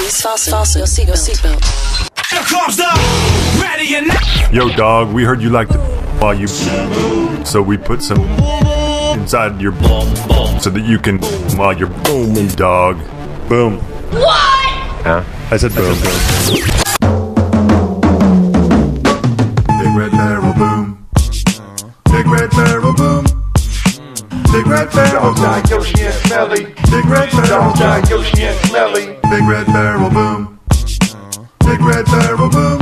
Please fasten your seatbelt. Here comes the ready and Yo, dog, we heard you like to while you, so we put some inside your so that you can while you're booming, dog. Boom. What? Yeah, I said boom. Big red barrel boom. Big red barrel boom. Big red barrel boom. DogsDie, Yoshi, and Smelly. Big red barrel DogsDie, boom. Yoshi, and Smelly. Big red barrel boom. Big red barrel boom.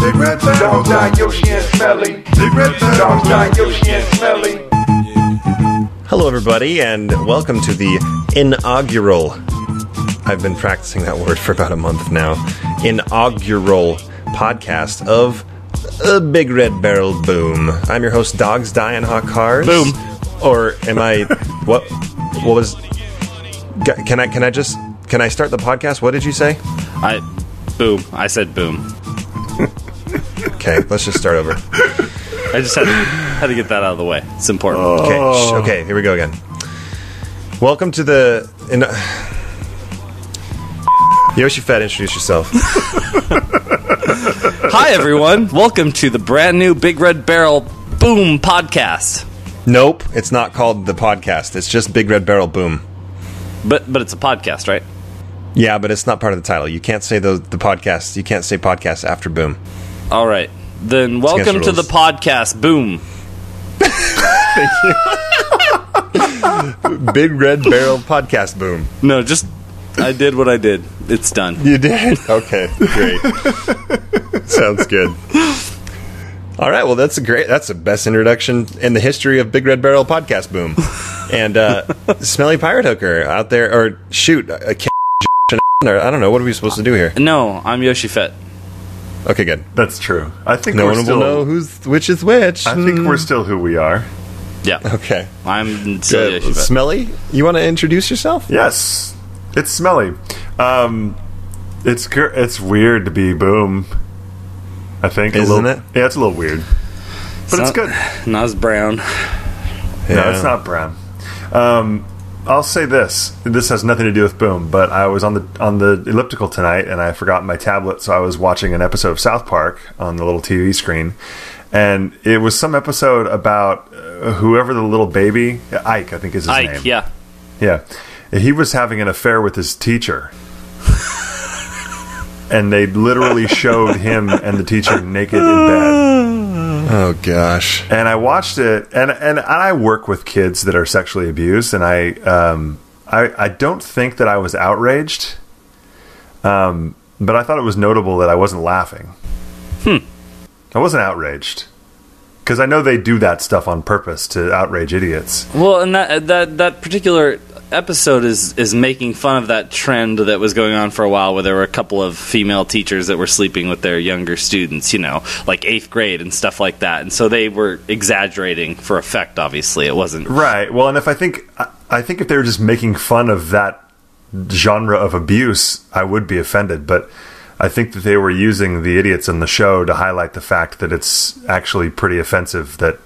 Big red barrel DogsDie, boom. Yoshi, and Smelly. Big red barrel DogsDie, boom. Yoshi, and Smelly. Hello, everybody, and welcome to the inaugural. I've been practicing that word for about a month now. Inaugural podcast of Big Red Barrel Boom. I'm your host, DogsDie and Hot Cars. Boom. Or am I? What was? Can I start the podcast? What did you say? Boom. I said boom. Okay, let's just start over. I just had to get that out of the way. It's important. Okay, here we go again. Welcome to the Yoshifett, introduce yourself. Hi, everyone. Welcome to the brand new Big Red Barrel Boom podcast. Nope, it's not called the podcast. It's just Big Red Barrel Boom. But it's a podcast, right? Yeah, but it's not part of the title. You can't say the podcast. You can't say podcast after Boom. All right. Then welcome to the podcast Boom. Big Red Barrel Podcast Boom. No, just I did what I did. It's done. You did? Okay, great. Sounds good. All right, well, that's the best introduction in the history of Big Red Barrel Podcast Boom. And Smelly Pirate Hooker out there, or shoot, I don't know, what are we supposed to do here? No, I'm Yoshifett. Okay, good. That's true. I think No we're one still, will know which is which. I think we're still who we are. Yeah. Okay. I'm still Good. Yoshifett. Smelly, you want to introduce yourself? Yes, it's Smelly. It's weird to be Boom. I think, Isn't it? Yeah, it's a little weird, but it's good. Not as brown. No, it's not brown. I'll say this. This has nothing to do with Boom, but I was on the elliptical tonight, and I forgot my tablet, so I was watching an episode of South Park on the little TV screen, and it was some episode about whoever the little baby, Ike, I think is his name. Ike, yeah. Yeah. He was having an affair with his teacher. And they literally showed him and the teacher naked in bed. Oh, gosh. And I watched it, and I work with kids that are sexually abused, and I don't think that I was outraged, but I thought it was notable that I wasn't laughing. I wasn't outraged, because I know they do that stuff on purpose to outrage idiots. Well, and that particular episode is making fun of that trend that was going on for a while, where there were a couple of female teachers that were sleeping with their younger students, like 8th grade and stuff like that, and so they were exaggerating for effect. Obviously, it wasn't right. Well, and I think if they were just making fun of that genre of abuse, I would be offended, but I think that they were using the idiots on the show to highlight the fact that it's actually pretty offensive that,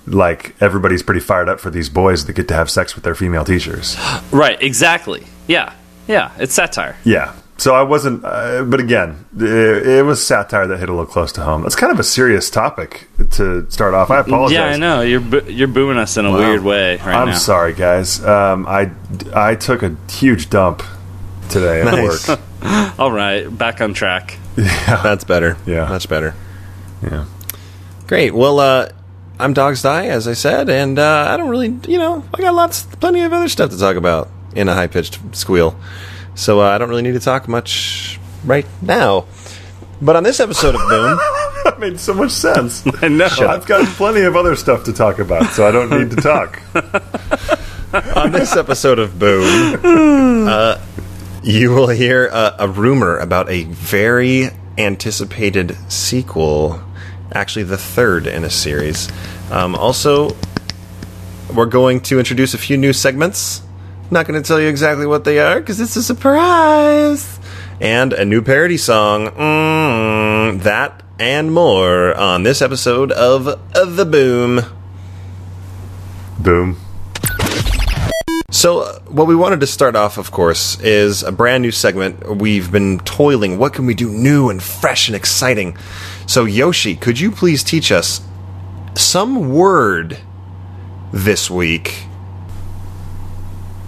like, everybody's pretty fired up for these boys that get to have sex with their female teachers. Right, exactly. Yeah, it's satire. Yeah. So I wasn't, but again, it was satire that hit a little close to home. That's kind of a serious topic to start off. I apologize. Yeah, I know. You're booing us in a weird way right now. I'm sorry, guys. I took a huge dump today at Nice. work. All right, back on track. Yeah. That's better. Yeah. Much better. Yeah. Great. Well, I'm DogsDie, as I said, and I don't really, I got plenty of other stuff to talk about in a high-pitched squeal. So I don't really need to talk much right now. But on this episode of Boom... That made so much sense. I know. I've got plenty of other stuff to talk about, so I don't need to talk. On this episode of Boom, you will hear a rumor about a very anticipated sequel, actually the third in a series. Also, we're going to introduce a few new segments. Not going to tell you exactly what they are, because it's a surprise. And a new parody song. That and more on this episode of The Boom. Boom. So, what we wanted to start off, of course, is a brand new segment. We've been toiling. What can we do new and fresh and exciting? So, Yoshi, could you please teach us some word this week?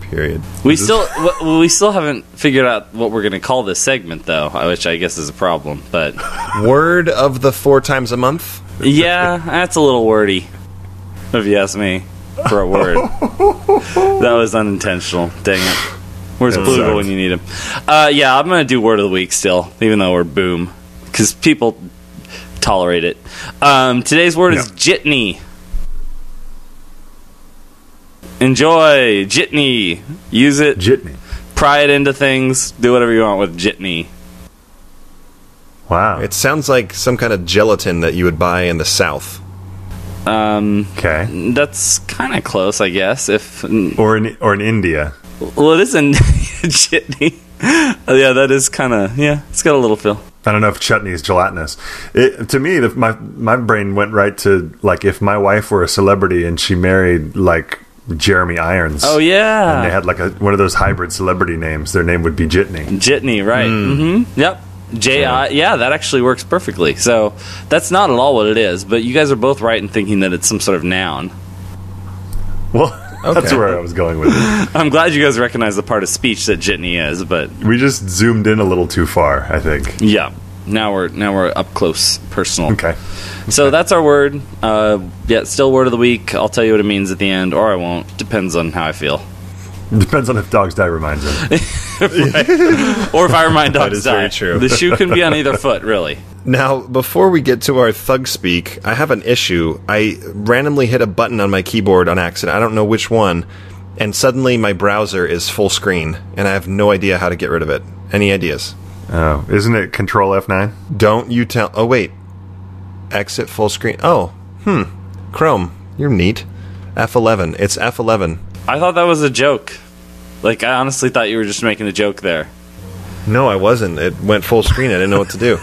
Period. We still haven't figured out what we're going to call this segment, though, which I guess is a problem. But Word of the 4 times a month? yeah, that's a little wordy, if you ask me, for a word. That was unintentional. Dang it. Where's Pluto when you need him? Yeah, I'm going to do word of the week still, even though we're boom, because people tolerate it. Today's word is jitney. Enjoy jitney. Use it. Jitney. Pry it into things. Do whatever you want with jitney. Wow. It sounds like some kind of gelatin that you would buy in the South. Okay. That's kind of close, I guess. Or in India. Well, it is in jitney. Yeah, that is kind of, it's got a little feel. I don't know if chutney is gelatinous. To me, my brain went right to, like, if my wife were a celebrity and she married, like, Jeremy Irons. Oh, yeah. And they had, like, one of those hybrid celebrity names. Their name would be Jitney. Jitney, right. Mm-hmm. Yep. J-I, yeah, that actually works perfectly. So that's not at all what it is, but you guys are both right in thinking that it's some sort of noun. Well, that's where I was going with it. I'm glad you guys recognize the part of speech that jitney is, but We just zoomed in a little too far, I think. yeah, now we're up close, personal. Okay. So that's our word. Still word of the week. I'll tell you what it means at the end, or I won't. Depends on how I feel. Depends on if DogsDie reminds him. Or if I remind That is DogsDie. very true. The shoe can be on either foot, really. Now, before we get to our thug speak, I have an issue. I randomly hit a button on my keyboard on accident. I don't know which one. And suddenly my browser is full screen, and I have no idea how to get rid of it. Any ideas? Oh, isn't it Control F9? Don't you tell... Oh, wait. Exit full screen. Oh, Chrome, you're neat. F11. It's F11. I thought that was a joke. Like, I honestly thought you were just making a joke there. No, I wasn't. It went full screen. I didn't know what to do.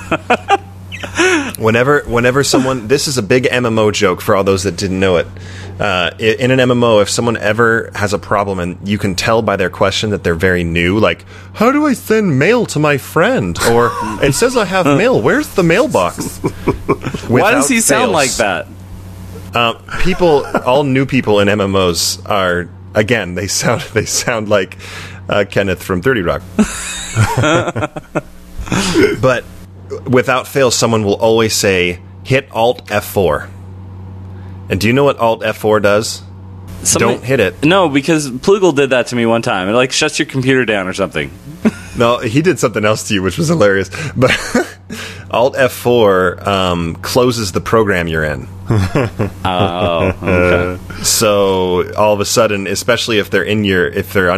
Whenever someone... This is a big MMO joke for all those that didn't know it. In an MMO, if someone ever has a problem and you can tell by their question that they're very new, like, how do I send mail to my friend? Or, it says I have mail. Where's the mailbox? Why does he sound like that? All new people in MMOs are... Again, they sound like Kenneth from 30 Rock. But without fail, someone will always say, hit Alt F4. And do you know what Alt F4 does? Don't hit it. No, because Plugal did that to me one time. It, like, shuts your computer down or something. No, he did something else to you, which was hilarious. But Alt F4 closes the program you're in. Oh, okay. So all of a sudden, especially if they're on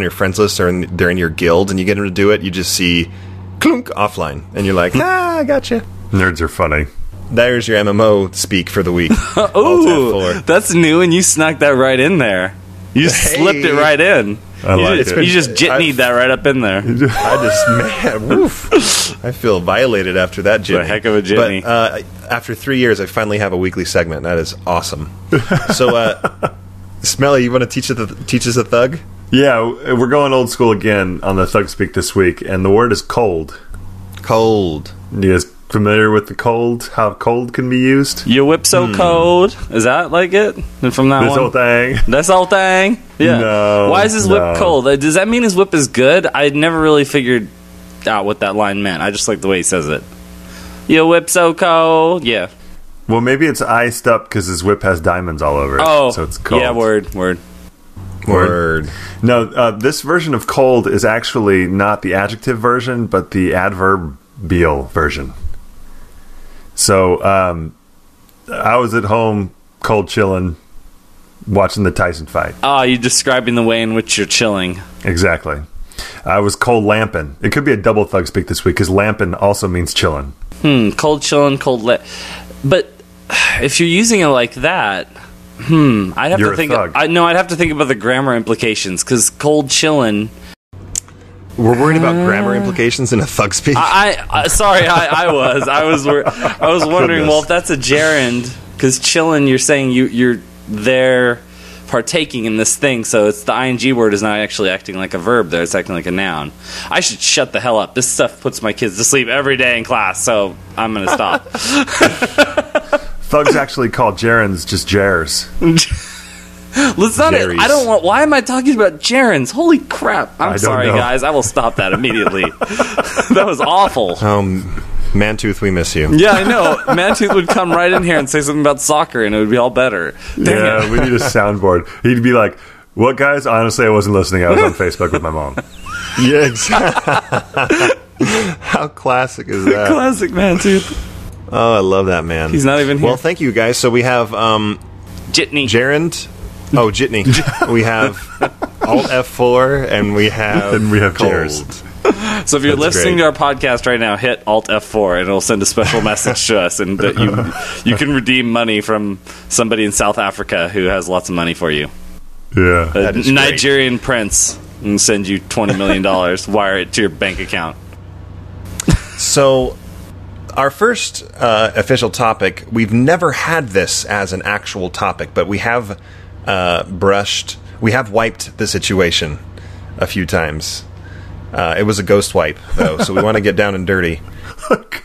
your friends list or they're in your guild, and you get them to do it, you just see clunk offline, and you're like, I gotcha. Nerds are funny. There's your MMO speak for the week. Ooh, that's new, and you snuck that right in there. You slipped it right in. You just jitneyed that right up in there. I feel violated after that jitney. A heck of a jitney. But after 3 years, I finally have a weekly segment. That is awesome. So, Smelly, you want to teach us a thug? Yeah, we're going old school again on the thug speak this week, and the word is cold. Cold. You guys familiar with the cold? How cold can be used? You whip so cold. Is that like it? And from that This one? whole thing. This whole thing? Yeah. No. Why is his whip cold? Does that mean his whip is good? I never really figured out what that line meant. I just like the way he says it. You whip so cold. Yeah. Well, maybe it's iced up because his whip has diamonds all over it. Oh. So it's cold. Yeah, word. No, this version of cold is actually not the adjective version, but the adverbial version. So, I was at home, cold chilling, watching the Tyson fight. Oh, you're describing the way in which you're chilling. Exactly. I was cold lamping. It could be a double thug speak this week, because lamping also means chilling. Cold chilling, but if you're using it like that, I'd have to think. I'd have to think about the grammar implications, because cold chilling. We're worried about grammar implications in a thug speak. Sorry, I was wondering. Well, if that's a gerund, because chillin', you're saying you're there partaking in this thing. So it's the ing word is not actually acting like a verb there. It's acting like a noun. I should shut the hell up. This stuff puts my kids to sleep every day in class, so I'm going to stop. Thugs actually call gerunds just jers. Let's not. Jerry's. I don't want. Why am I talking about gerunds? Holy crap! I'm sorry, know. guys. I will stop that immediately. That was awful. Mantooth, we miss you. Yeah, I know. Mantooth would come right in here and say something about soccer, and it would be all better. Dang Yeah, it. we need a soundboard. He'd be like, "What, guys? Honestly, I wasn't listening. I was on Facebook with my mom." Yeah, exactly. How classic is that? Classic Mantooth. Oh, I love that, man. He's not even here. Well, thank you, guys. So we have Jitney. Gerund. Oh, Jitney. We have Alt F4, and we have cold. Jers. So if you're That's listening great. to our podcast right now, hit Alt F4 and it'll send a special message to us, and that you can redeem money from somebody in South Africa who has lots of money for you. Yeah. A That is great. Nigerian prince and send you $20 million. Wire it to your bank account. So, our first official topic, we've never had this as an actual topic, but we have wiped the situation a few times. It was a ghost wipe, though, so we want to get down and dirty.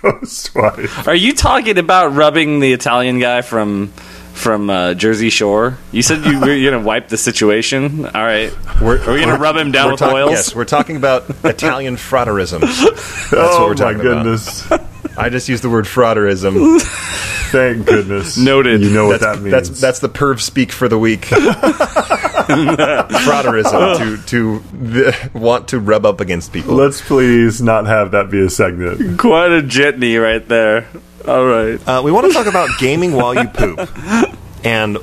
Ghost wife. Are you talking about rubbing the Italian guy from Jersey Shore? You said you were going to wipe the situation. All right, are we going to rub him down with oils? Yes, we're talking about Italian frauderism. That's what we're talking my goodness. about. I just used the word frauderism. Thank goodness. Noted. You know what that means. That's the perv speak for the week. Frauderism, to want to rub up against people. Let's please not have that be a segment. Quite a jitney right there. All right. We want to talk about gaming while you poop. And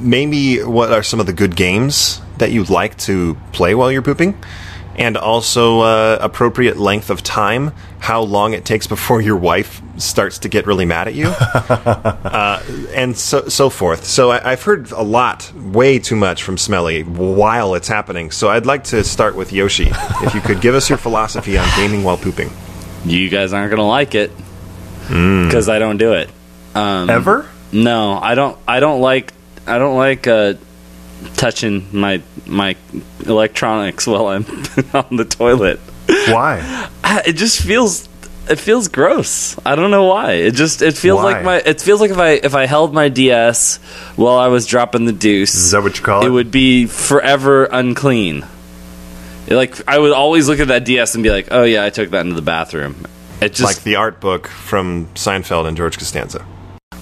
maybe what are some of the good games that you'd like to play while you're pooping? And also appropriate length of time, how long it takes before your wife starts to get really mad at you, and so forth. So I've heard a lot, way too much from Smelly while it's happening. So I'd like to start with Yoshi. If you could give us your philosophy on gaming while pooping. You guys aren't going to like it because I don't do it. Ever? No, I don't like touching my electronics while I'm on the toilet. Why? It just feels gross. I don't know why. It feels Why? like if I held my DS while I was dropping the deuce, Is that what you call it? it would be forever unclean. I would always look at that DS and be like, "Oh yeah, I took that into the bathroom." It just Like the art book from Seinfeld and George Costanza.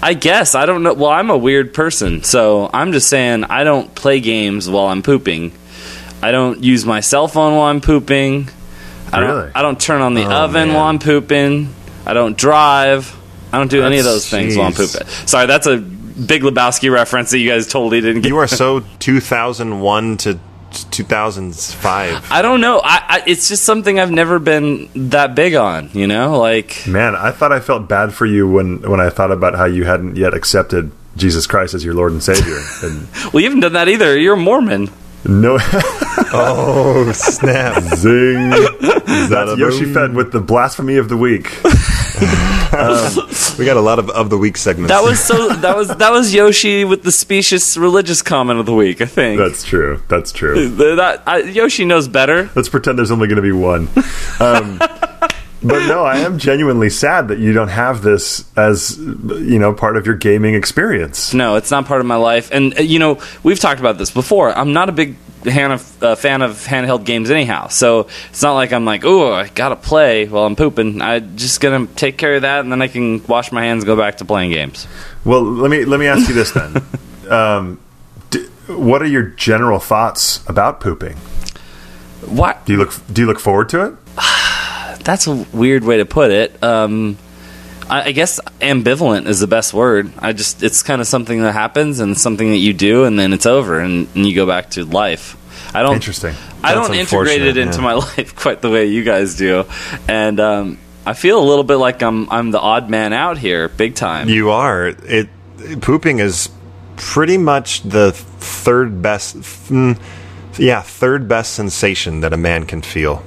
I guess. I don't know. Well, I'm a weird person, so I'm just saying I don't play games while I'm pooping. I don't use my cell phone while I'm pooping. Really? I don't turn on the oven man. while I'm pooping. I don't drive. I don't do any of those things while I'm Jeez. pooping. Sorry, that's a Big Lebowski reference that you guys totally didn't get. You are so 2001 to 2005. I don't know. It's just something I've never been that big on, you know? Like, Man, I thought I felt bad for you when I thought about how you hadn't yet accepted Jesus Christ as your Lord and Savior. And well, you haven't done that either. You're a Mormon. no, Oh, snap. zing. That's a Yoshifett with the blasphemy of the week. We got a lot of the week segments. That was Yoshi with the specious religious comment of the week, I think. That's true. That's true. Yoshi knows better. Let's pretend there's only going to be one. But no, I am genuinely sad that you don't have this as, part of your gaming experience. No, it's not part of my life. And, we've talked about this before. I'm not a big fan of handheld games anyhow. So it's not like I'm like, oh, I got to play while I'm pooping. I'm just going to take care of that, and then I can wash my hands and go back to playing games. Well, let me ask you this then. What are your general thoughts about pooping? What? Do you look forward to it? That's a weird way to put it. I guess ambivalent is the best word. It's kind of something that happens and something that you do, and then it's over, and you go back to life. Interesting. I don't That's integrate it unfortunate, into yeah. my life quite the way you guys do, and I feel a little bit like I'm the odd man out here, big time. You are. Pooping is pretty much the third best sensation that a man can feel.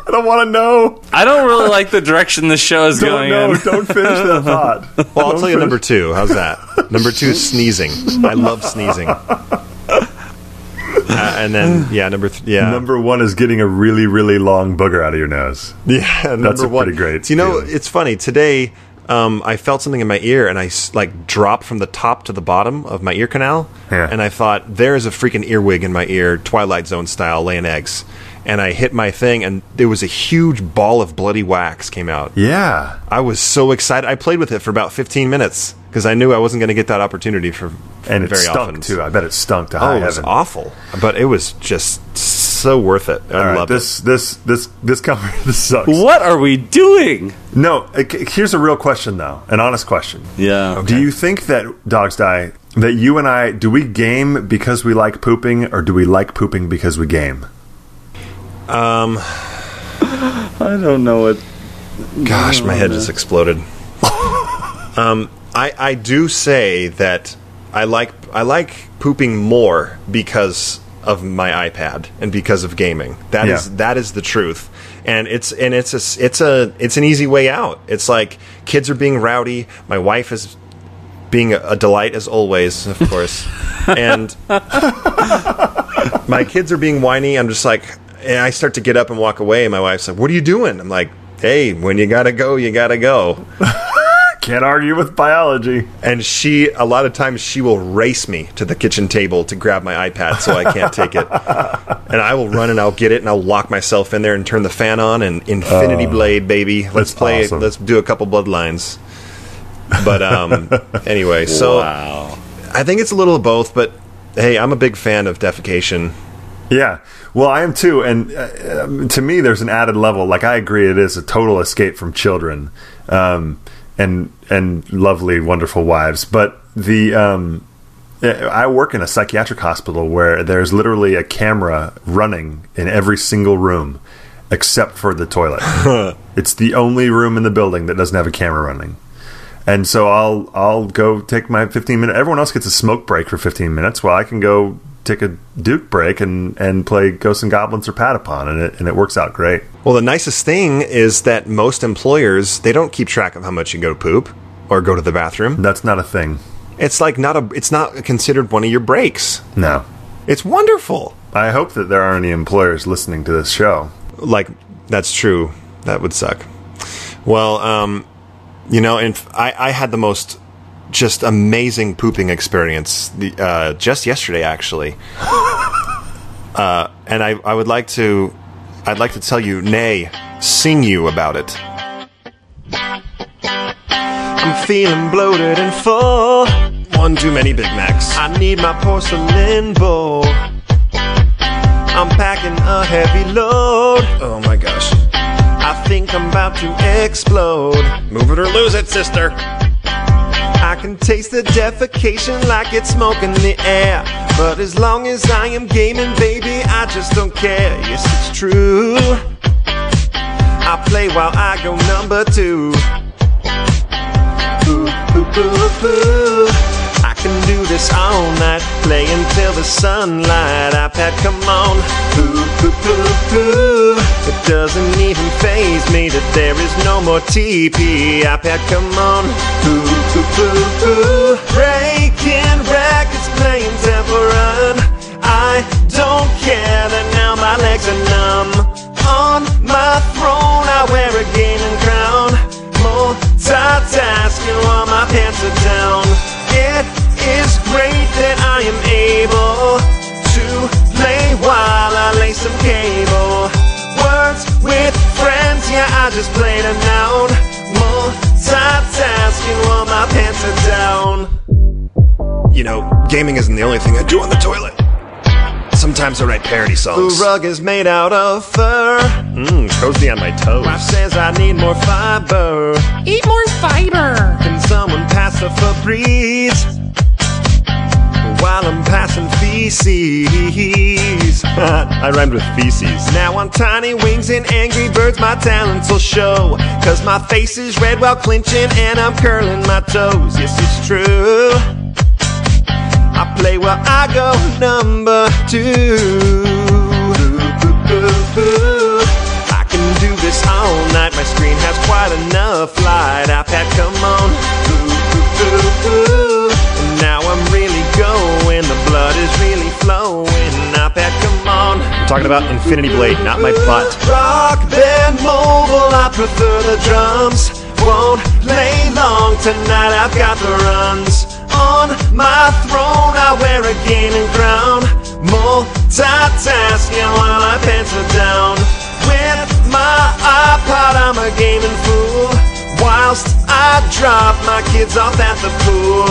I don't want to know. I don't really like the direction this show is Don't going know. in. Don't finish that thought. Well, I'll tell you number two. How's that? Number 2, sneezing. I love sneezing. And then, Number 1 is getting a really, really long booger out of your nose. Yeah, That's number 1. pretty great. So, feeling. it's funny. Today, I felt something in my ear, and I dropped from the top to the bottom of my ear canal. Yeah. And I thought, there's a freaking earwig in my ear, Twilight Zone style, laying eggs. And I hit my thing, and there was a huge ball of bloody wax came out. Yeah. I was so excited. I played with it for about 15 minutes because I knew I wasn't going to get that opportunity for And it very stunk, often. too. I bet it stunk to Oh, high it was heaven. awful, but it was just so worth it. All I right, loved it. this cover this sucks. What are we doing? No, here's a real question though, an honest question. Yeah. Do you think that DogsDie, that you and I, do we game because we like pooping, or do we like pooping because we game? I don't know what. Gosh, my head just exploded. I do say that I like pooping more because of my iPad and because of gaming. That is the truth. And it's an easy way out. It's like kids are being rowdy, my wife is being a delight as always, of course. And my kids are being whiny. I'm just like, and I start to get up and walk away, and my wife's like, "What are you doing?" I'm like, "Hey, when you gotta go, you gotta go." Can't argue with biology. And a lot of times, she will race me to the kitchen table to grab my iPad so I can't take it. And I will run and I'll get it and I'll lock myself in there and turn the fan on and Infinity Blade, baby. Let's play awesome. Let's do a couple bloodlines. But anyway, so Wow. I think it's a little of both, but hey, I'm a big fan of defecation. Yeah, well, I am too, and to me, there's an added level. Like, I agree, it is a total escape from children, and lovely, wonderful wives. But I work in a psychiatric hospital where there's literally a camera running in every single room, except for the toilet. It's the only room in the building that doesn't have a camera running. And so I'll go take my 15-minute. Everyone else gets a smoke break for 15 minutes, while I can go take a Duke break and play Ghosts and Goblins or Patapon, and it works out great. Well, the nicest thing is that most employers, they don't keep track of how much you go to poop or go to the bathroom. That's not a thing. It's like it's not considered one of your breaks. No. It's wonderful. I hope that there aren't any employers listening to this show. Like, that's true. That would suck. Well, and I had the most just amazing pooping experience just yesterday, actually. And I'd like to tell you, nay, sing you about it. I'm feeling bloated and full. One too many Big Macs. I need my porcelain bowl. I'm packing a heavy load. Oh my gosh. I think I'm about to explode. Move it or lose it, sister. I can taste the defecation like it's smoke in the air. But as long as I am gaming, baby, I just don't care. Yes, it's true. I play while I go number 2. Ooh, ooh, ooh, ooh. I can do this all night, play until the sunlight. iPad, come on. Ooh, ooh, ooh, ooh. It doesn't even faze me that there is no more TP. iPad, come on. Ooh, ooh, ooh, ooh. Breaking records, playing Temple Run. I don't care that now my legs are numb. On my throne, I wear a gaming crown. Multitasking while my pants are down. It is great that I am able to play while I lay some cable. Words with friends, yeah, I just played a noun. Multitasking while my pants are down. You know, gaming isn't the only thing I do on the toilet. Sometimes I write parody songs. The rug is made out of fur. Cozy on my toes. Wife says I need more fiber. Eat more fiber. Can someone pass the Febreze while I'm passing feces? I rhymed with feces. Now on Tiny Wings and Angry Birds, my talents will show. Cause my face is red while clenching and I'm curling my toes. Yes, it's true. I play while I go number 2. I can do this all night. My screen has quite enough light. iPad, come on. And Talking about Infinity Blade, not my butt. Rock band mobile, I prefer the drums. Won't play long tonight, I've got the runs. On my throne, I wear a gaming crown. Multitasking while I pencil down. With my iPod, I'm a gaming fool. Whilst I drop my kids off at the pool.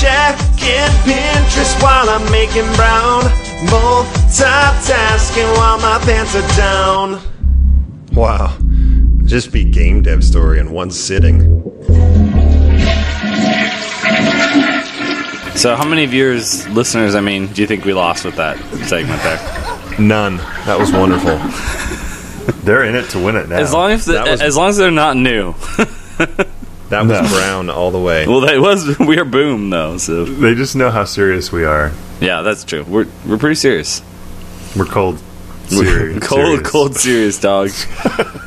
Checking Pinterest while I'm making brown. Multitasking while my pants are down. Wow. Just beat Game Dev Story in one sitting. So how many viewers, listeners, do you think we lost with that segment there? None. That was wonderful. They're in it to win it now. As long as they're not new. That was Brown all the way. Well, we are Boom though, so They just know how serious we are. yeah, that's true. We're pretty serious. We're cold. Serious. Cold, serious, dog.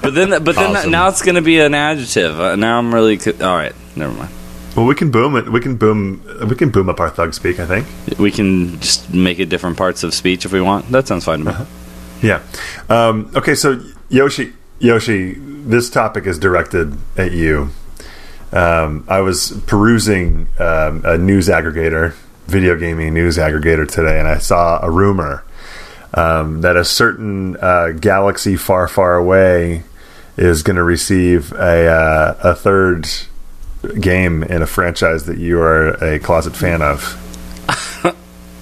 But then Awesome. now it's going to be an adjective. Now I'm really all right. Never mind. Well, we can boom it. We can boom up our thug speak. I think We can just make it different parts of speech if we want. That sounds fine to me. Yeah. Okay. So Yoshi, this topic is directed at you. I was perusing a news aggregator, video gaming news aggregator today, and I saw a rumor that a certain galaxy far, far away is going to receive a third game in a franchise that you are a closet fan of.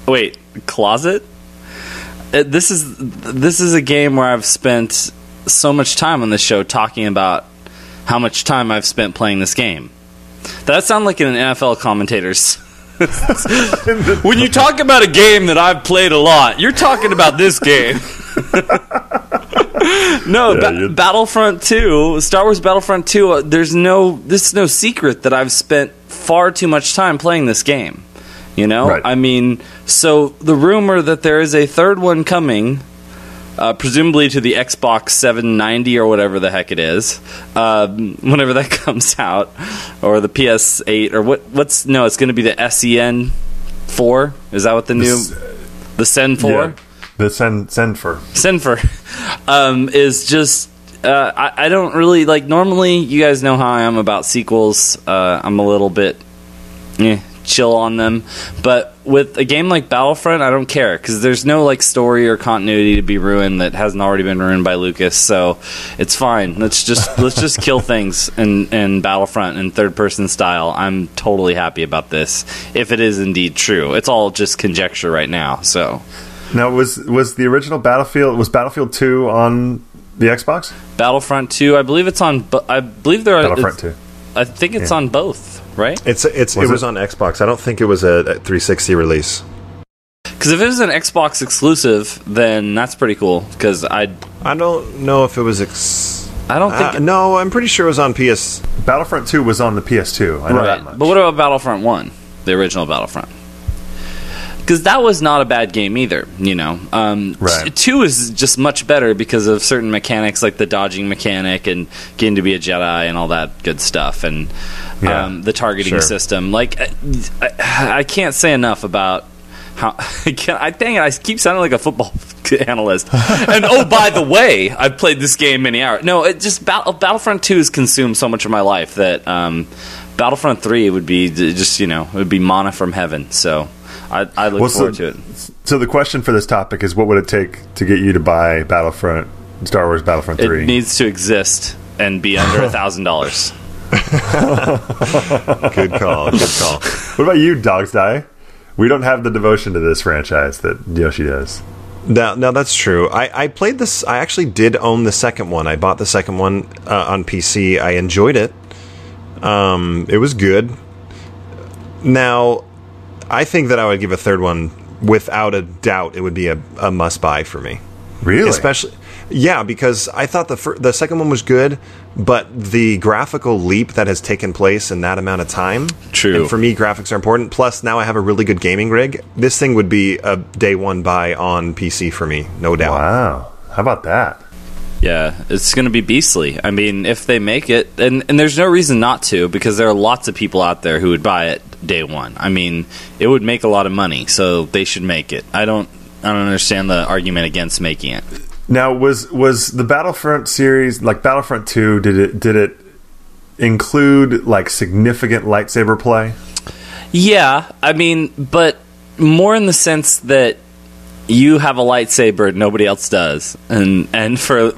Wait, closet? This is a game where I've spent so much time on this show talking about how much time I've spent playing this game. That sounds like an NFL commentator's. When you talk about a game that I've played a lot, you're talking about this game. No, Battlefront 2, Star Wars Battlefront 2, this is no secret that I've spent far too much time playing this game. You know? Right. So the rumor that there is a third one coming, presumably to the Xbox 790 or whatever the heck it is, whenever that comes out, or the PS8, or it's going to be the SEN 4? Is that what the Sen 4? Yeah, the Senfer. Is just I don't really normally you guys know how I am about sequels. I'm a little bit chill on them, but with a game like Battlefront, I don't care because there's no story or continuity to be ruined that hasn't already been ruined by Lucas, so it's fine. Let's just kill things in Battlefront in third person style. I'm totally happy about this if it is indeed true. It's all just conjecture right now. So now was the original Battlefield 2 on the Xbox? Battlefront 2, I believe it's on. I believe there are Battlefront 2. I think it's on both, right? It was on Xbox. I don't think it was a 360 release. Because if it was an Xbox exclusive, then that's pretty cool. Because I don't know if it was. I don't think. No, I'm pretty sure it was on PS. Battlefront 2 was on the PS2. I know that much. But what about Battlefront 1, the original Battlefront? Because that was not a bad game either, Right. 2 is just much better because of certain mechanics like the dodging mechanic and getting to be a Jedi and all that good stuff, and the targeting system. I can't say enough about how I keep sounding like a football analyst. And by the way, I've played this game many hours. No, it just Battlefront 2 has consumed so much of my life that Battlefront 3 would be just it would be manna from heaven. So I look forward to it. So the question for this topic is, what would it take to get you to buy Star Wars Battlefront 3? It needs to exist and be under $1,000. Good call. What about you, DogsDie? We don't have the devotion to this franchise that Yoshi does. No, that's true. I played this. I actually did own the second one. I bought the second one on PC. I enjoyed it. It was good. Now, I think that I would give a third one without a doubt. It would be a must buy for me. Really? Especially, yeah, because I thought the second one was good, but the graphical leap that has taken place in that amount of time. True. And for me, graphics are important. Plus, now I have a really good gaming rig. This thing would be a day one buy on PC for me, no doubt. Wow. How about that? Yeah, it's going to be beastly. I mean, if they make it, and there's no reason not to, because there are lots of people out there who would buy it day one. I mean, it would make a lot of money, so they should make it. I don't don't understand the argument against making it. Now, was the Battlefront series, like Battlefront 2, did it include like significant lightsaber play? Yeah, I mean, but more in the sense that you have a lightsaber and nobody else does, and for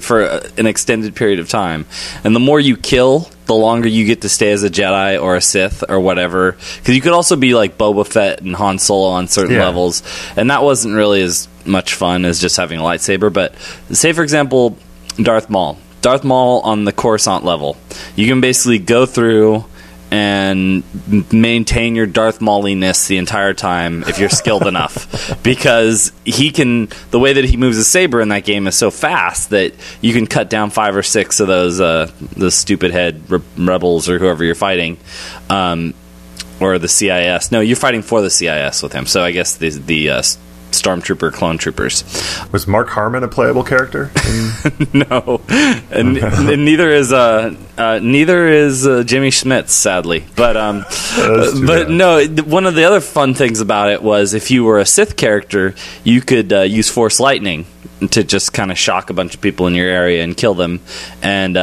an extended period of time. And the more you kill, the longer you get to stay as a Jedi or a Sith or whatever. Because you could also be like Boba Fett and Han Solo on certain levels, and that wasn't really as much fun as just having a lightsaber. But say, for example, Darth Maul. Darth Maul on the Coruscant level. You can basically go through and maintain your Darth Mauliness the entire time if you're skilled enough, because the way that he moves his saber in that game is so fast that you can cut down 5 or 6 of those stupid head rebels or whoever you're fighting, or the CIS. No, you're fighting for the CIS with him, so I guess the Stormtrooper clone troopers. Was Mark Harmon a playable character? No, and neither is Jimmy Schmitz, sadly. But no, one of the other fun things about it was if you were a Sith character, you could use Force Lightning to just kind of shock a bunch of people in your area and kill them. And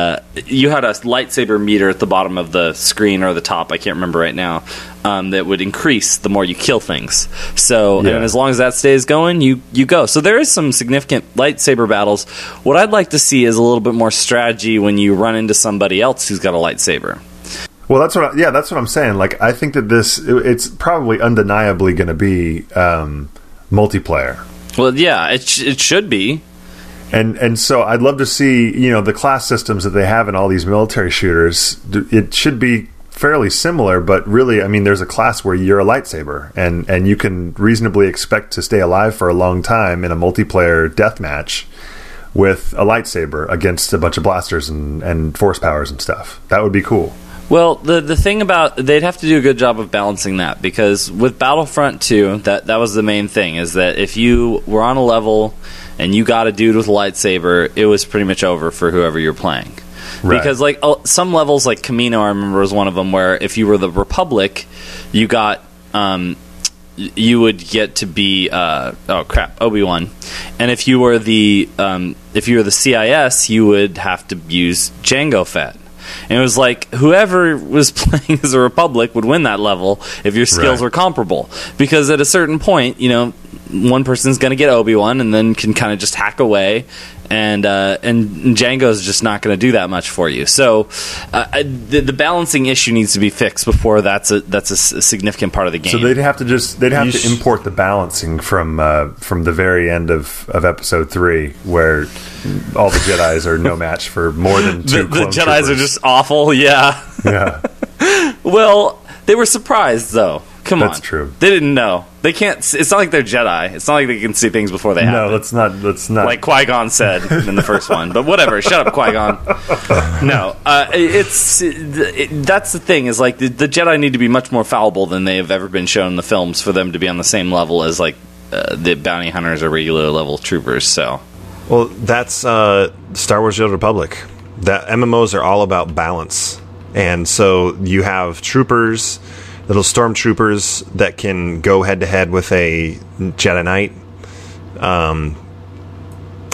you had a lightsaber meter at the bottom of the screen, or the top, I can't remember right now, that would increase the more you kill things. So, and as long as that stays going, you go. So there is some significant lightsaber battles. What I'd like to see is a little bit more strategy when you run into somebody else who's got a lightsaber. Well, that's what I'm saying. Like, I think that it's probably undeniably going to be multiplayer. Well, yeah, it should be. And so I'd love to see, the class systems that they have in all these military shooters. It should be fairly similar, but really, I mean, there's a class where you're a lightsaber, and you can reasonably expect to stay alive for a long time in a multiplayer deathmatch with a lightsaber against a bunch of blasters and force powers and stuff. That would be cool. Well, the thing about, they'd have to do a good job of balancing that, because with Battlefront 2, that was the main thing, is that if you were on a level and you got a dude with a lightsaber, it was pretty much over for whoever you're playing. Right. Because like some levels, like Camino, I remember, was one of them where if you were the Republic, you got you would get to be Obi-Wan, and if you were the CIS, you would have to use Jango Fett. And it was like whoever was playing as a Republic would win that level if your skills were comparable. Because at a certain point, one person's going to get Obi-Wan and then can kind of just hack away, and Django's just not going to do that much for you. So the balancing issue needs to be fixed before that's a significant part of the game. So they'd have to import the balancing from the very end of episode 3, where all the Jedis are no match for more than 2 the Jedis are just awful. Yeah. Well, they were surprised though. Come on. That's true. They didn't know. They can't. It's not like they're Jedi. It's not like they can see things before they happen. No, that's not. Like Qui-Gon said in the first one. But whatever. Shut up, Qui-Gon. No. That's the thing, is like the Jedi need to be much more fallible than they have ever been shown in the films for them to be on the same level as like the bounty hunters or regular level troopers. So. Well, that's Star Wars: The Old Republic. That MMOs are all about balance, and so you have troopers, little stormtroopers that can go head to head with a Jedi Knight,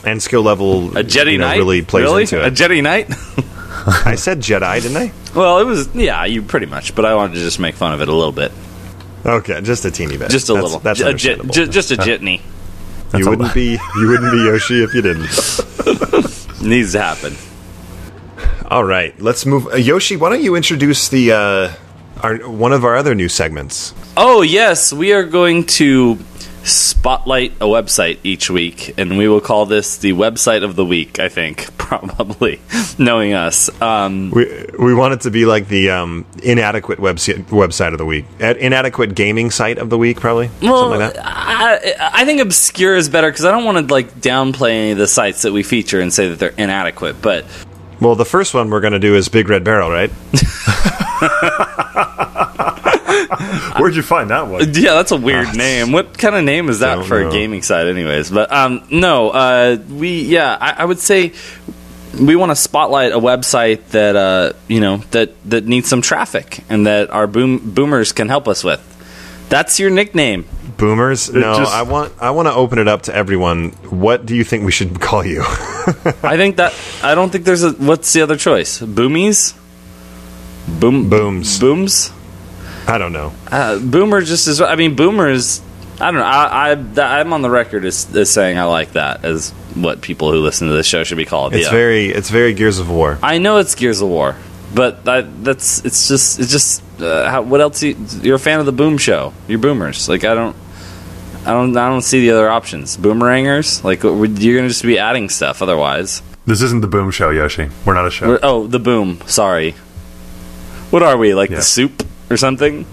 and skill level a Jedi Knight really plays into it. A Jedi Knight. I said Jedi, didn't I? Well, it was you pretty much, but I wanted to just make fun of it a little bit. Okay, just a teeny bit, just a little. That's understandable. Just a jitney. You wouldn't be Yoshi if you didn't. Needs to happen. All right, let's move. Yoshi, why don't you introduce the one of our other new segments? Oh yes, we are going to spotlight a website each week, and we will call this the website of the week. I think probably, knowing us, we want it to be like the inadequate website of the week, inadequate gaming site of the week, probably. Well, something like that. I think obscure is better, because I don't want to like downplay any of the sites that we feature and say that they're inadequate. But well, the first one we're going to do is BigRedBarel, right? Where'd you find that one? Yeah, that's a weird name. What kind of name is that for a gaming site, anyways? But no, I would say we want to spotlight a website that that needs some traffic and that our boomers can help us with. That's your nickname. Boomers? No, just- I want to open it up to everyone. What do you think we should call you? I don't think there's a. What's the other choice? Boomies? Booms. Booms? I don't know. Boomer just is. I mean, boomers. I don't know. I'm on the record as saying I like that as what people who listen to this show should be called. It's very Gears of War. I know it's Gears of War, but it's just what else? You're a fan of the Boom Show. You're boomers. Like I don't see the other options. Boomerangers. Like you're gonna just be adding stuff otherwise. This isn't the Boom Show, Yoshi. We're not a show. The Boom. Sorry. What are we, like the soup or something?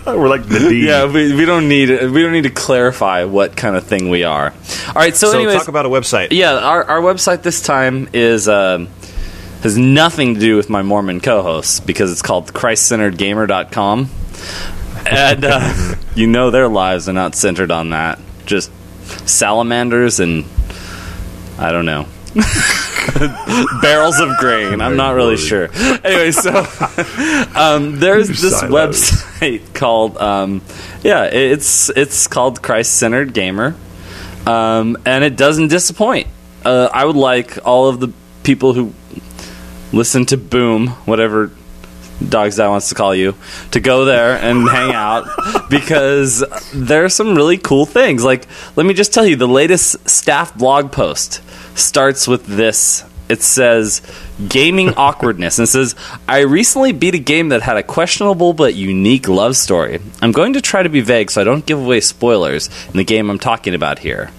We're like the D. Yeah, we don't need to clarify what kind of thing we are. All right, so anyways, talk about a website. Yeah, our website this time is has nothing to do with my Mormon co-hosts because it's called ChristCenteredGamer.com, and you know their lives are not centered on that. Just salamanders and I don't know. Barrels of grain. I'm not really sure. Anyway, so there's this website called it's called Christ-Centered Gamer, and it doesn't disappoint. I would like all of the people who listen to Boom, whatever DogsDie wants to call you, to go there and hang out because there are some really cool things. Like, let me just tell you, the latest staff blog post starts with this. It says, gaming awkwardness. And it says, I recently beat a game that had a questionable but unique love story. I'm going to try to be vague so I don't give away spoilers in the game I'm talking about here.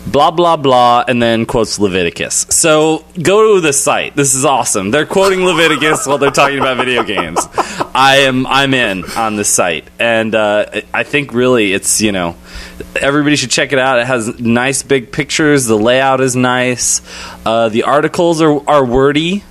Blah, blah, blah, and then quotes Leviticus. So, go to the site. This is awesome. They're quoting Leviticus while they're talking about video games. I'm in on this site. And I think really it's, everybody should check it out. It has nice big pictures. The layout is nice. The articles are wordy,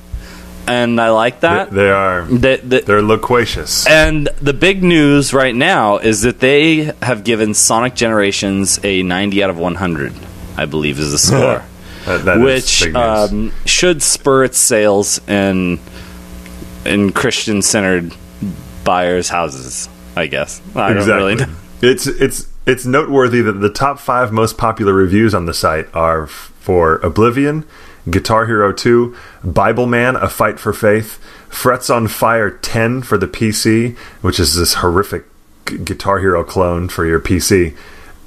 and I like that. They are. They're loquacious. And the big news right now is that they have given Sonic Generations a 90 out of 100, I believe is the score. that which should spur its sales in Christian-centered buyers' houses, I guess. I don't really know. It's noteworthy that the top 5 most popular reviews on the site are for Oblivion, Guitar Hero 2, Bible Man: A Fight for Faith, Frets on Fire 10 for the PC, which is this horrific Guitar Hero clone for your PC,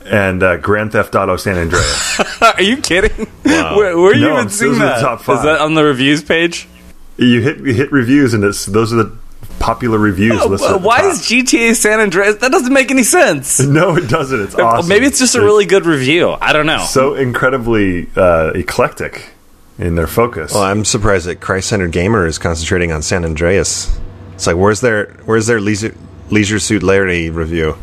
and Grand Theft Auto San Andreas. Are you kidding? Wow. Where are you even seeing that? Top 5. Is that on the reviews page? You hit reviews, and those are the popular reviews listed. Why is GTA San Andreas? That doesn't make any sense. No, it doesn't. It's awesome. Maybe it's just a really good review. I don't know. So incredibly eclectic in their focus. Well, I'm surprised that Christ-Centered Gamer is concentrating on San Andreas. It's like, where's their Leisure Suit Larry review?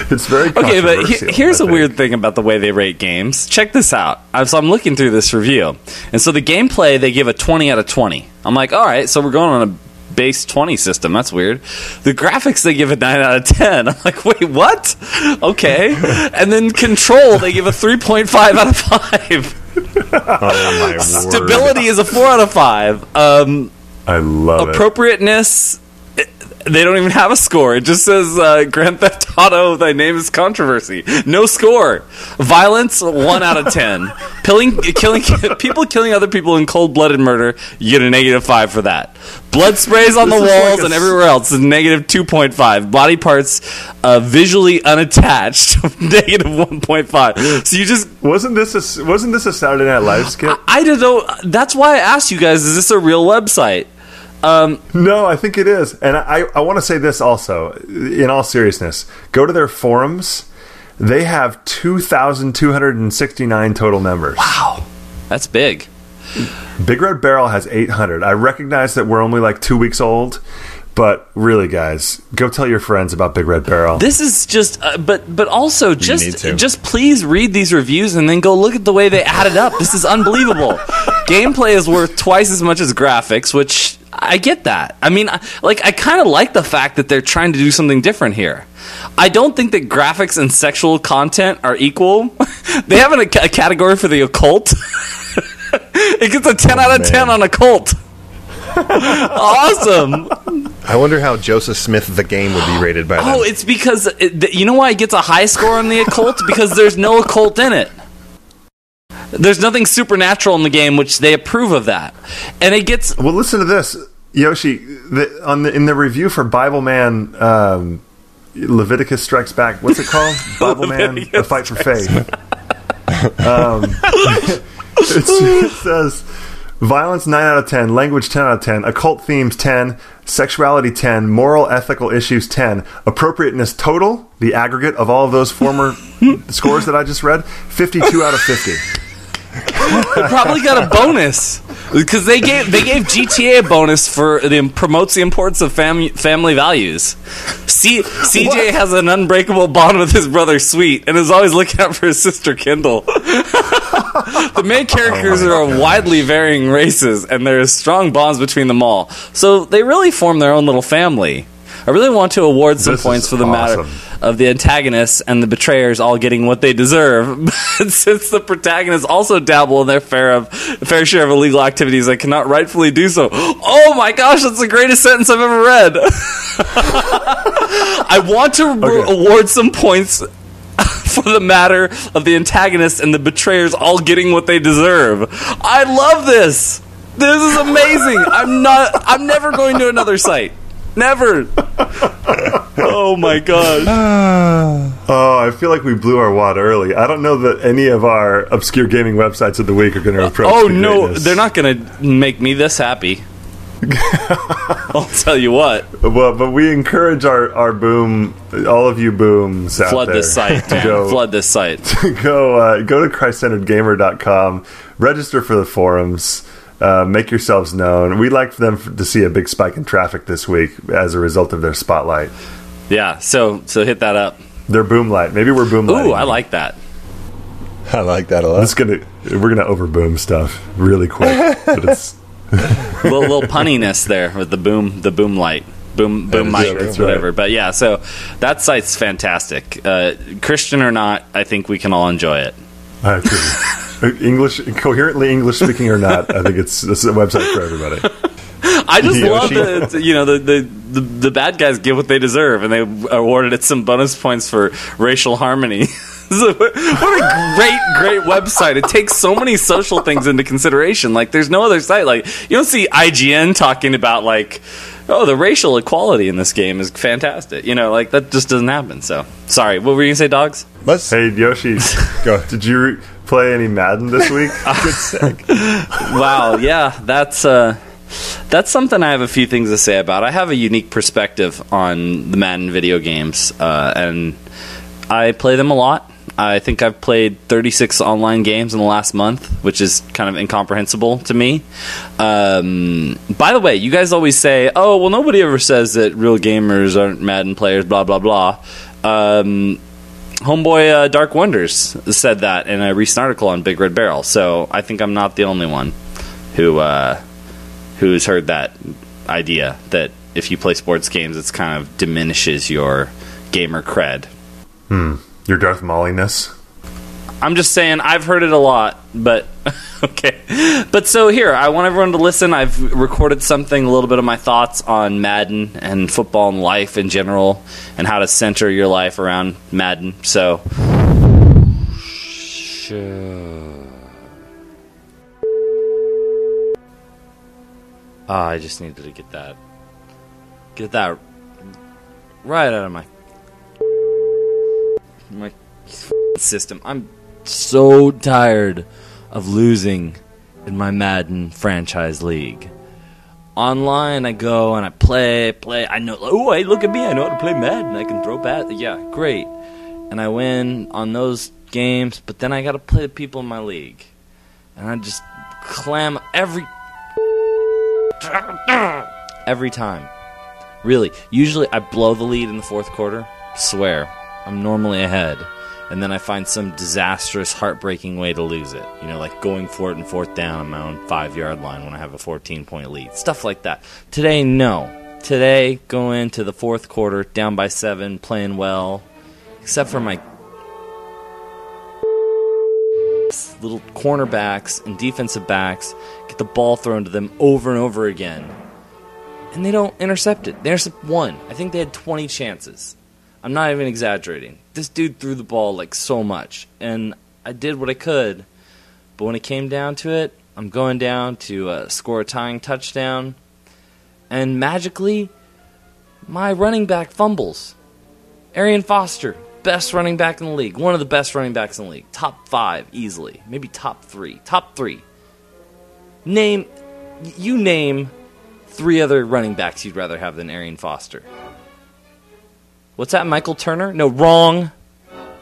It's very okay, but controversial, here's a weird thing about the way they rate games. Check this out. So I'm looking through this review, and so the gameplay they give a 20 out of 20. I'm like, all right, so we're going on a base 20 system. That's weird. The graphics they give a 9 out of 10. I'm like, wait, what? Okay. And then Control they give a 3.5 out of 5. Oh my word. Stability is a 4 out of 5. I love it. Appropriateness, they don't even have a score. It just says Grand Theft Auto, thy name is controversy. No score. Violence, 1 out of 10. People killing other people in cold-blooded murder, you get a -5 for that. Blood sprays on the walls and everywhere else is -2.5. Body parts visually unattached, -1.5. So you just wasn't this a Saturday Night Live skit? I don't know. That's why I asked you guys, is this a real website? No, I think it is. And I want to say this also, in all seriousness. Go to their forums. They have 2,269 total members. Wow. That's big. BigRedBarel has 800. I recognize that we're only like 2 weeks old, but really, guys, go tell your friends about BigRedBarel. This is just, but also need to. just please read these reviews and then go look at the way they add it up. This is unbelievable. Gameplay is worth twice as much as graphics, which I get that. I mean, I kind of like the fact that they're trying to do something different here. I don't think that graphics and sexual content are equal. They have a category for the occult. It gets a 10 out of 10 on occult. Awesome. I wonder how Joseph Smith the game would be rated by them. Oh, it's because you know why it gets a high score on the occult? Because there's no occult in it. There's nothing supernatural in the game, which they approve of that, and it gets. Well, listen to this, Yoshi. In the review for Bible Man, Leviticus Strikes Back. What's it called? Bible Man: A Fight for Faith. It says violence 9 out of 10, language 10 out of 10, occult themes 10, sexuality 10, moral ethical issues 10, appropriateness total, the aggregate of all of those former scores that I just read, 52 out of 50. They probably got a bonus because they gave GTA a bonus for promotes the importance of family values. CJ has an unbreakable bond with his brother Sweet and is always looking out for his sister Kendall. The main characters are of widely varying races, and there is strong bonds between them all. So they really form their own little family. I really want to award some points for the matter of the antagonists and the betrayers all getting what they deserve. But since the protagonists also dabble in their fair share of illegal activities, they cannot rightfully do so. Oh my gosh, that's the greatest sentence I've ever read. I want to award some points for the matter of the antagonists and the betrayers all getting what they deserve. I love this. This is amazing. I'm never going to another site. Never. Oh my gosh. Oh, I feel like we blew our wad early. I don't know that any of our obscure gaming websites of the week are going to approach. Oh no, greatness. They're not going to make me this happy. I'll tell you what. Well, but we encourage our boom, all of you booms out flood there. This site, man. Flood this site. Go to ChristCenteredGamer.com, register for the forums. Make yourselves known. We'd like for them to see a big spike in traffic this week as a result of their spotlight. Yeah, so hit that up. Their boom light. Maybe we're boom lighting. Ooh, I like that. I like that a lot. We're gonna overboom stuff really quick, but it's little punniness there with the boom light. Boom mic, whatever. Right. But yeah, so that site's fantastic. Christian or not, I think we can all enjoy it. I agree. Coherently English speaking or not, I think this is a website for everybody. I just love that the bad guys get what they deserve, and they awarded it some bonus points for racial harmony. What a great website. It takes so many social things into consideration. Like, there's no other site. Like, you don't see IGN talking about, like, oh, the racial equality in this game is fantastic. Like, that just doesn't happen. So, sorry. What were you going to say, Dogs? Hey, Yoshi, go. Did you play any Madden this week? Good sec. Wow, yeah, that's something I have a few things to say about. I have a unique perspective on the Madden video games, and I play them a lot. I think I've played 36 online games in the last month, which is kind of incomprehensible to me. By the way, you guys always say, oh, well, nobody ever says that real gamers aren't Madden players, blah, blah, blah. Homeboy Dark Wonders said that in a recent article on BigRedBarel, so I think I'm not the only one who's heard that idea that if you play sports games, it kind of diminishes your gamer cred. Your Darth Mauliness. I'm just saying, I've heard it a lot, but okay. But so here, I want everyone to listen. I've recorded something, a little bit of my thoughts on Madden and football and life in general, and how to center your life around Madden. So, I just needed to get that right out of my system. I'm so tired of losing in my Madden franchise league. Online, I go and I play. I know, oh, hey, look at me. I know how to play Madden. I can throw pass. Yeah, great. And I win on those games, but then I got to play the people in my league. And I just clam every time. Really. Usually, I blow the lead in the fourth quarter. Swear. I'm normally ahead. And then I find some disastrous, heartbreaking way to lose it. Like going for it in fourth down on my own 5-yard line when I have a 14-point lead. Stuff like that. Today, no. Today, go into the fourth quarter, down by 7, playing well. Except for my little cornerbacks and defensive backs. Get the ball thrown to them over and over again. and they don't intercept it. They intercept one. I think they had 20 chances. I'm not even exaggerating. This dude threw the ball like so much, and I did what I could, but when it came down to it, I'm going down to score a tying touchdown, and magically, my running back fumbles. Arian Foster, best running back in the league. One of the best running backs in the league. Top 5, easily. Maybe top 3. Top 3. Name 3 other running backs you'd rather have than Arian Foster. What's that, Michael Turner? No, wrong.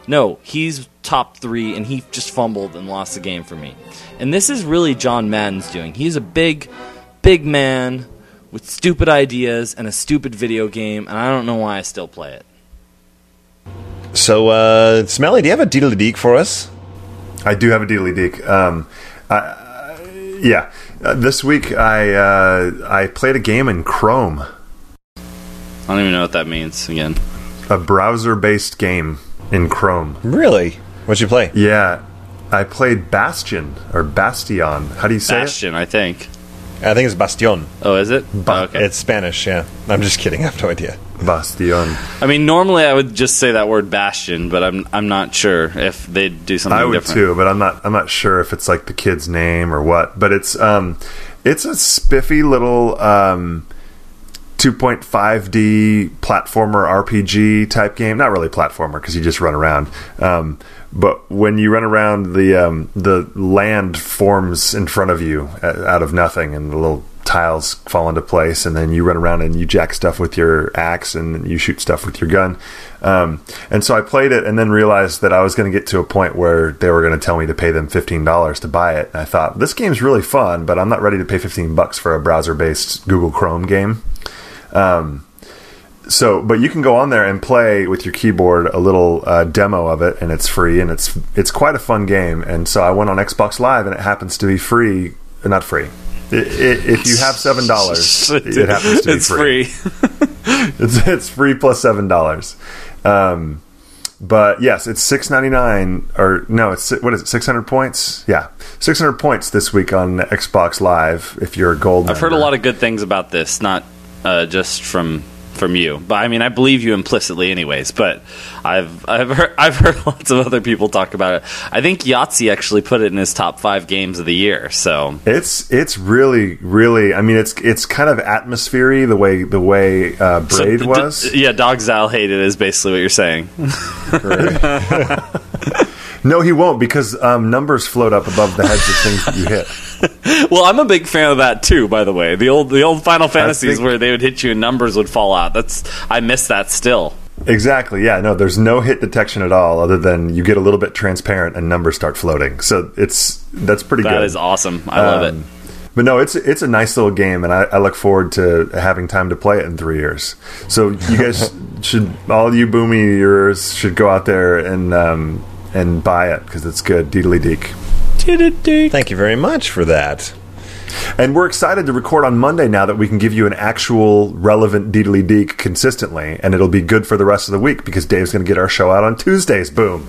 No, he's top 3, and he just fumbled and lost the game for me. And this is really John Madden's doing. He's a big man with stupid ideas and a stupid video game, and I don't know why I still play it. So, Smelly, do you have a Deedly Deek for us? I do have a Deedly Deek. This week I played a game in Chrome. I don't even know what that means, again. A browser-based game in Chrome. Really? What'd you play? Yeah, I played Bastion, or Bastion. How do you say Bastion, I think. I think it's Bastion. Oh, is it? Okay. It's Spanish, yeah. I'm just kidding. I have no idea. it? Bastion. I mean, normally I would just say that word Bastion, but I'm not sure if they'd do something I would different. too, but I'm not sure if it's like the kid's name or what. But it's a spiffy little 2.5D platformer RPG type game. Not really platformer because you just run around. But when you run around, the land forms in front of you out of nothing, and the little tiles fall into place, and then you run around and you jack stuff with your axe, and you shoot stuff with your gun. And so I played it, and then realized that I was going to get to a point where they were going to tell me to pay them $15 to buy it. And I thought, this game's really fun, but I'm not ready to pay $15 for a browser-based Google Chrome game. But you can go on there and play with your keyboard a little demo of it, and it's free, and it's quite a fun game. And so I went on Xbox Live, and it happens to be free. Not free. If you have $7, it happens to be free. It's free plus $7. But yes, it's $6.99, or no, it's, what is it, 600 points? Yeah, 600 points this week on Xbox Live if you're a gold member. I've heard a lot of good things about this, not just from you, but I mean, I believe you implicitly anyways, but I've heard lots of other people talk about it. I think Yahtzee actually put it in his top 5 games of the year, so it's really, I mean, it's kind of atmosphere-y the way Braid was. Yeah, DogsDie hated it is basically what you're saying. No, he won't, because numbers float up above the heads of things that you hit. Well, I'm a big fan of that too, by the way. The old Final Fantasies where they would hit you and numbers would fall out. I miss that still. Exactly, yeah. No, there's no hit detection at all, other than you get a little bit transparent and numbers start floating. So that's pretty good. That is awesome. I love it. But no, it's a nice little game, and I look forward to having time to play it in 3 years. So you guys all you boomiers should go out there and buy it, because it's good. Deedly Deek. Thank you very much for that. And we're excited to record on Monday now that we can give you an actual relevant Deedly Deek consistently, and it'll be good for the rest of the week because Dave's going to get our show out on Tuesdays. Boom.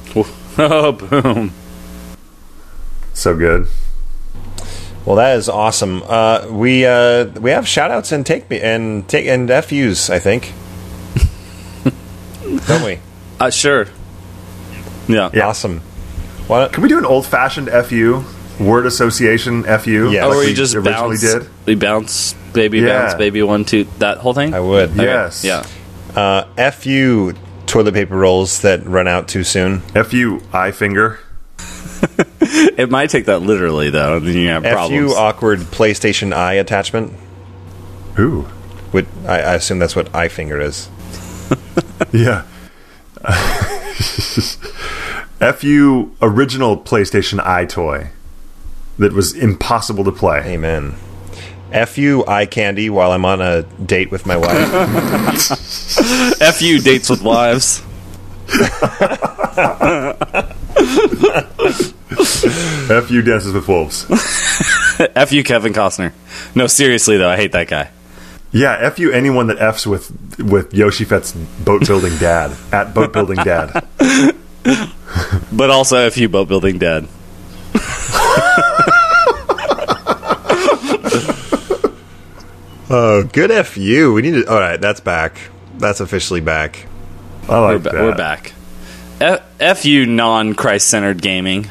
Oh, boom. So good. Well, that is awesome. We have shout-outs and and FUs, I think. Don't we? Sure. Yeah. Awesome. Can we do an old-fashioned FU? Word association FU? Yeah. Or like we we just originally bounce, did? we bounce, baby, Yeah. bounce, baby, 1, 2, that whole thing? I would. Okay. Yes. Yeah. FU toilet paper rolls that run out too soon. FU eye finger. It might take that literally, though, and then you have problems. FU awkward PlayStation Eye attachment. Ooh. I assume that's what eye finger is. Yeah. FU original PlayStation Eye toy that was impossible to play. Amen. FU eye candy while I'm on a date with my wife. FU dates with wives. FU dances with wolves. FU Kevin Costner. No, seriously, though, I hate that guy. Yeah, FU anyone that F's with Yoshifett's boat building dad. At boat building dad. But also FU boat building dad. Oh, good FU. We need to. All right, that's back. That's officially back. I like that. We're back. F you non-Christ-centered gaming.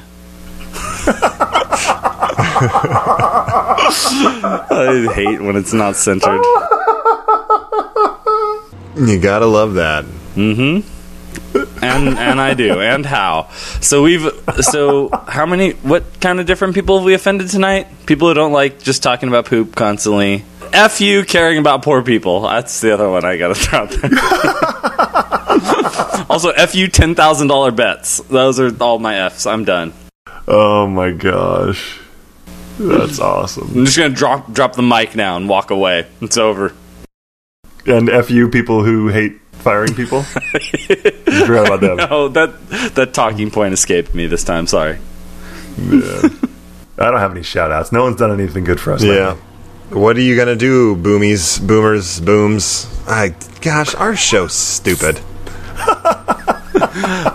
I hate when it's not centered. You gotta love that. And I do. And how? So how many? What kind of different people have we offended tonight? People who don't like just talking about poop constantly. F you caring about poor people. That's the other one I gotta throw out there. Also, F you $10,000 bets. Those are all my Fs. I'm done. Oh my gosh. That's awesome. I'm just gonna drop the mic now and walk away. It's over. And FU people who hate firing people? You forgot about them. No, that talking point escaped me this time. Sorry. Yeah. I don't have any shout outs. No one's done anything good for us. Yeah. What are you gonna do, boomers, booms? Gosh, our show's stupid.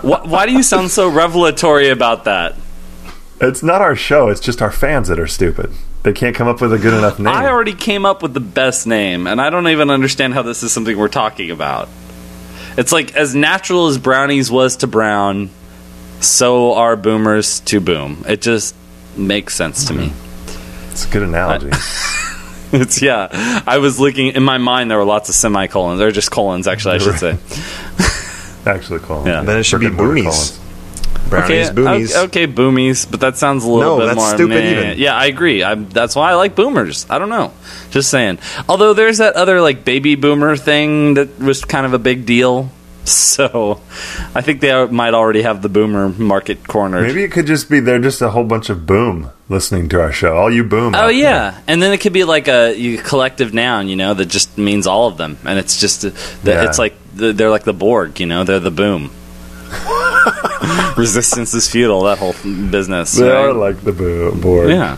Why do you sound so revelatory about that? It's not our show. It's just our fans that are stupid. They can't come up with a good enough name. I already came up with the best name, and I don't even understand how this is something we're talking about. It's like, as natural as brownies was to brown, so are boomers to boom. It just makes sense to me. It's a good analogy. I was looking, in my mind there were lots of semicolons. They're just colons, actually, I should say. Actually, colons. Yeah. Then it should be boomies. Brownies, boomies. Okay, boomies, but that sounds a little bit more... No, that's stupid even. Yeah, I agree. That's why I like boomers. I don't know. Just saying. Although there's that other like baby boomer thing that was kind of a big deal. So I think they might already have the boomer market cornered. Maybe it could just be they're just a whole bunch of boom listening to our show. All you boom. Oh, yeah. And then it could be like a collective noun, that just means all of them. And it's just... It's like... They're like the Borg, They're the boom. Resistance is futile, that whole business. They are like the board. Yeah.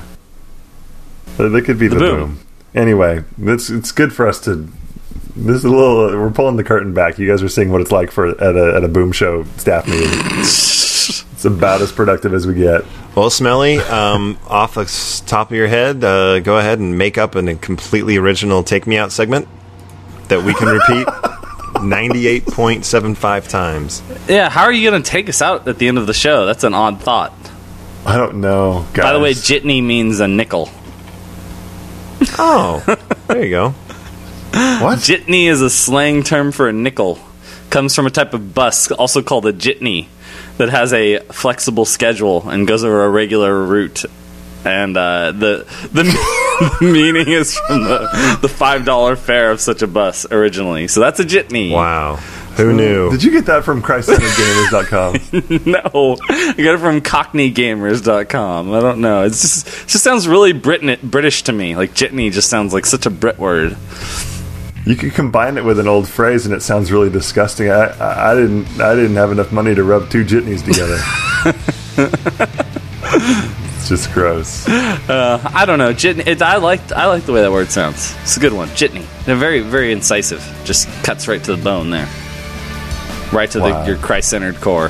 They could be the boom. Anyway, it's good for us to... This is a little... We're pulling the curtain back. You guys are seeing what it's like at a boom show staff meeting. It's about as productive as we get. Well, Smelly, off the top of your head, go ahead and make up a completely original Take Me Out segment that we can repeat 98.75 times. Yeah, how are you going to take us out at the end of the show? That's an odd thought. I don't know, guys. By the way, jitney means a nickel. Oh, there you go. What? Jitney is a slang term for a nickel. Comes from a type of bus, also called a jitney, that has a flexible schedule and goes over a regular route. And the meaning is from the $5 fare of such a bus originally. So that's a jitney. Wow. Who knew? Did you get that from ChristCenteredGamers.com? No. I got it from CockneyGamers.com. I don't know. It just sounds really British to me. Like jitney just sounds like such a Brit word. You could combine it with an old phrase and it sounds really disgusting. I didn't have enough money to rub two jitneys together. It's just gross. I don't know. Jitney. I like the way that word sounds. It's a good one. Jitney. They're very, very incisive. Just cuts right to the bone there. Right to your Christ-centered core.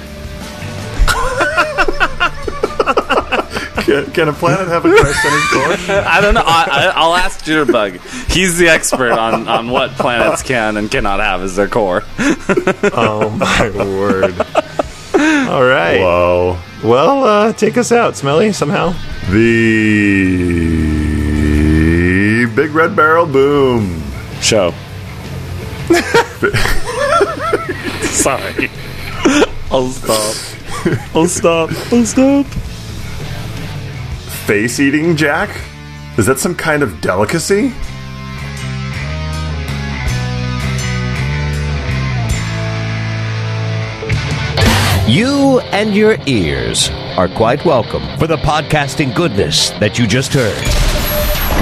Can a planet have a Christ-centered core? I don't know. I'll ask Jitterbug. He's the expert on what planets can and cannot have as their core. Oh, my word. All right. Whoa. Well, take us out, Smelly, somehow. The BigRedBarel Boom Show. Sorry. I'll stop. Face-eating Jack? Is that some kind of delicacy? You and your ears are quite welcome for the podcasting goodness that you just heard.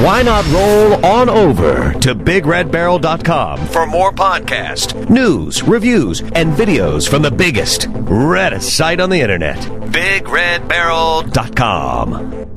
Why not roll on over to BigRedBarel.com for more podcasts, news, reviews, and videos from the biggest, reddest site on the internet, BigRedBarel.com.